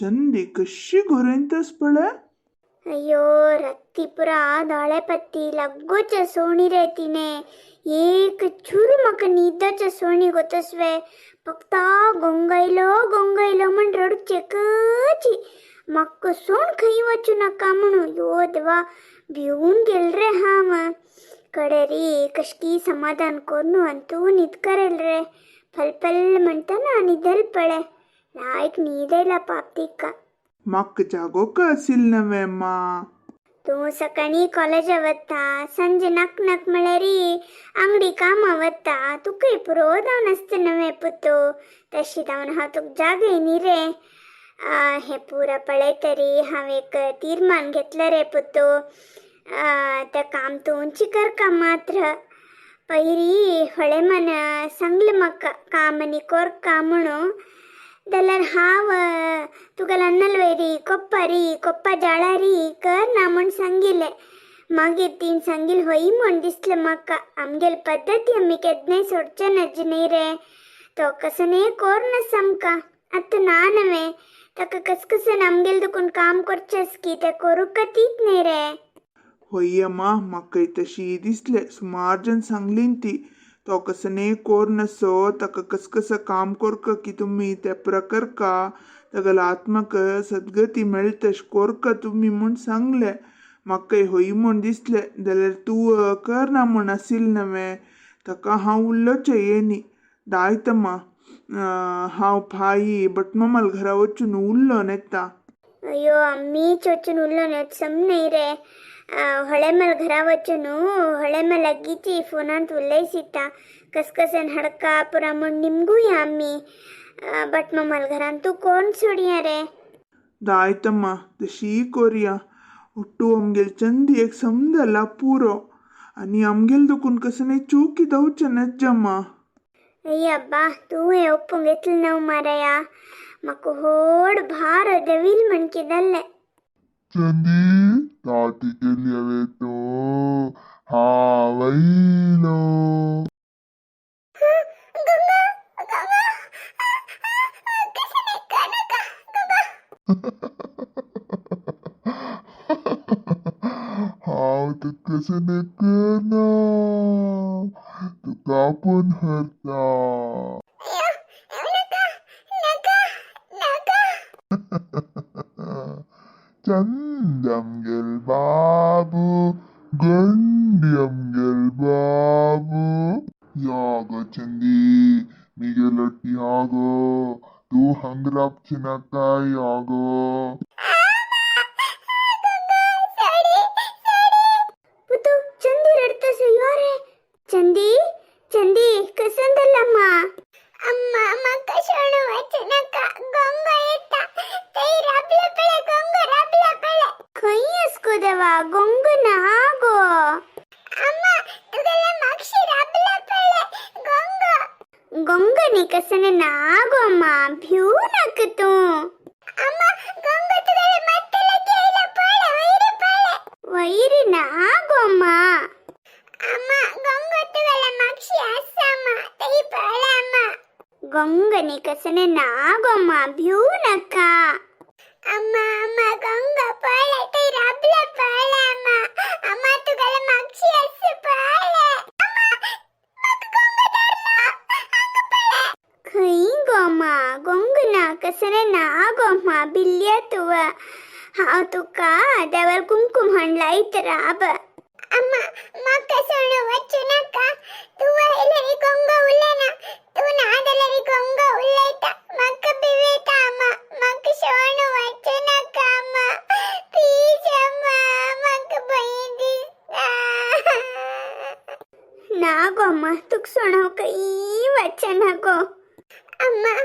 चंदी कशी गोरेंतस पळे. अयो रत्तीपुरा दाळेपत्ती लग्गोच्या सोणी रे तिने एक चूरू म्हाका न्हिदच्या सोणी गोतसवे फक्त गोंगयलो म्हण रडचे कची म्हाका सोण खंय वचू नाका म्हणून यो देवा भिवून गेल रे हांव कडे रे कशकी समाधान करून अंतू न्हिद करेल रे फलफल म्हणटा निदल पळे लायक न्हिदेला पापतिका म्हाका जागोक आसिल नवे मा. तू सकाळी कॉलेजा वता संजे नक नक म्हळ्यारी अंगडी कामा वता तुका पुरो जावन आसता नवे पुतो तशी जावन हांव तुका जागय न्ही रे. हे पुरा पळयतरी हांव एक तीर्मान घेतलं रे पुतो. तें काम तूं उंची करका मात्र पयरी हळेमान सांगलें म्हाका काम आनी कोरका म्हणून जाल्यार हांव तुगेलो अन्नलवेरी कोप्पा जाळारी कर ना म्हण सांगिल्लें. मागीर तीन सांगिल होई म्हण दिसलें म्हाका आमगेल पद्दती आमी केदनाय सोडचे नज न्ही रे. तो कसने कोरना सामका आतां ना नवे ताका कसकसन आमगेल दुखून काम करचेस की तें करूंक तीच न्ही रे. होय अम्मा म्हाकाय तशी दिसले सुमार जन सांगलीन ती तो कसने कोर नसो ताका कसकस काम कोरका की तुम्ही ते प्रकारका तागेलो आत्मक सद्गती मेळटश कोरका तुम्ही म्हूण सांगले. म्हाकाय होई म्हूण दिसले जाल्यार तूं करना म्हूण आसिल नवे. ताका हांव उरलोचें येनी दायतम्मा हांव भाई बटमामाल घरा वचून उरलो नेता. अयो आम्ही चोचून उरलो नेत समन्हय रे. ಹೊಳೆಮಲ್ घरा वचून ಹೊಳೆಮಲ್ ಅಗ್ಗಿಚಿ ಫೋನಾಂತ ಉಲ್ಲೈಸಿತ್ತ कसकसन हडका पुरा म्हण निमगू या आम्ही बट मम्माल घरान तू कोण सोडिया रे. दायतम्मा तशी कोरया उट्टू आमगेल चंदी एक समजला पुरो आनी आमगेल दुखून कसने चूकी दवचे नज्जम्मा. अय्या अब्बा तू हे ಒಪ್ಪುಂಗ್ ಎತ್ಲ ನಾವು ಮಾರಾಯ ಮಕ್ಕ ಹೋಡ್ ಭಾರ ದವಿಲ್ ಮಣ್ಕಿದಲ್ಲೆ. चंदी ताती के लिए तो हाँ वही लो. हाँ तो कैसे नहीं करना तो कापुन हरता. चंदम गिल बाबू गंडियम गिल बाबू यागो चंदी मिगेलट्टी यागो तू हंगराप चिनका यागो. पुतू चंदी रडतस यारे. चंदी चंदी कसंदಲ್ಲಮ್ಮ ಅಮ್ಮ ಮಕ್ಕ ಶೋಣ ವಚನಕ ಗಂಗ ಏತ ತೈ ರಾಬ್ಲ ಪಳೆ ಗಂಗ ರಾಬ್ಲ ಪಳೆ ಕೈಯಸ್ಕೋದವ ಗಂಗನ ಆಗೋ ಅಮ್ಮ ತುಗಲ ಮಕ್ಷಿ ರಾಬ್ಲ ಪಳೆ ಗಂಗ ಗಂಗನಿ ಕಸನೆ ನಾಗೋ ಅಮ್ಮ ಭ್ಯೂನಕ ತೂ ಅಮ್ಮ ಗಂಗ ತುಗಲ ಮತ್ತೆ ಲಗೇಲ ಪಳೆ ವೈರಿ ಪಳೆ ವೈರಿ ನಾಗೋ ಅಮ್ಮ ಅಮ್ಮ ಗಂಗ ತುಗಲ ಮಕ್ಷಿ ಅಸಮ್ಮ ತೈ ಪಳೆ ಅಮ್ಮ ಗಂಗನಿ ಕಸನೆ ನಾಗಮ್ಮ ಭ್ಯೂನಕ್ಕ ಅಮ್ಮ ಅಮ್ಮ ಗಂಗ ಪಾಳೆ ತೈ ರಾಬ್ಲ ಪಾಳೆ ಅಮ್ಮ ಅಮ್ಮ ತುಗಲ ಮಕ್ಷಿ ಅಸ ಪಾಳೆ ಅಮ್ಮ ಮಕ ಗಂಗ ದರ್ನ ಅಂಗ ಪಾಳೆ ಖೈ ಗಮ್ಮ ಗಂಗನ ಕಸನೆ ನಾಗಮ್ಮ ಬಿಲ್ಯ ತುವ ಹಾವ್ ತುಕ ದೇವರ್ ಕುಂಕುಮ ಹಣ್ಲೈತ ರಾಬ ಅಮ್ಮ ಮಕ ಸಣ ವಚನಕ ತುವ ಎಲ್ಲರಿ ಗಂಗ ಉಲ್ಲನ तू नादलरी गंग उल्लैता मक बिवेता अम्मा मक शोणु वचनक अम्मा प्लीज अम्मा मक बईदी नागो अम्मा तुक सोणाव कई वचनको अम्मा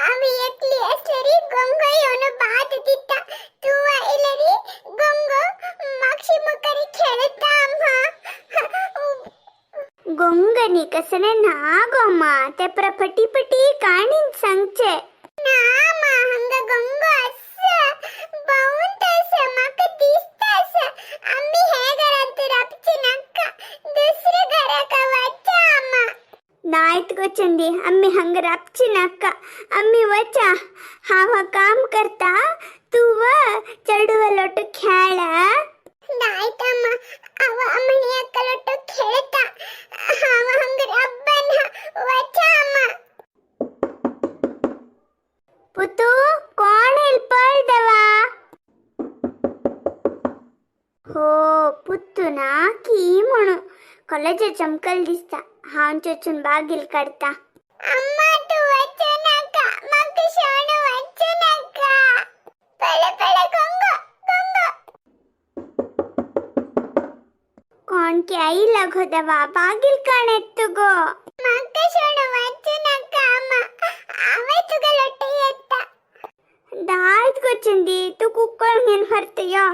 आम्ही एकली असलरी गंग योनो बात दिता तू इलरी गंग मक्षी मुकरी खेळता अम्मा गंगनी कसने नागोम्मा ते प्रपटी पटी काणीन सांगचे नामा हंग गंग अस बाउंतस मक दिसतस आम्ही हे घरात रापची नक्का दुसरे घरा का वाचा अम्मा नायत गो गचंदी अम्मी हंगर अपची नक्का अम्मी वचा हावा काम करता तू व चढुव लोट खेळ नायतಮ್ಮ ಅವ ಅಮ್ಮನಿ ಅಕ್ಕಲೊಟ್ಟು खेळता ಹಾವ ಹಂಗರ ಅಬ್ಬನ ವಚಾ ಅಮ್ಮ पुतू कोण हेल्पर दवा हो पुत्तू ना की म्हणू कॉलेज चमकल दिसता हां चोचून बागील काढता अम्मा तू वचू नका मग शोणू वचू नका पळे पळे गंगो गंगो कोण की आई लगो दवा बागील काढत गो मग शोणू वचू नका अम्मा आवे तुगा लोटे येता दायत गोचंदी तू कुक्कळ घेऊन हरते या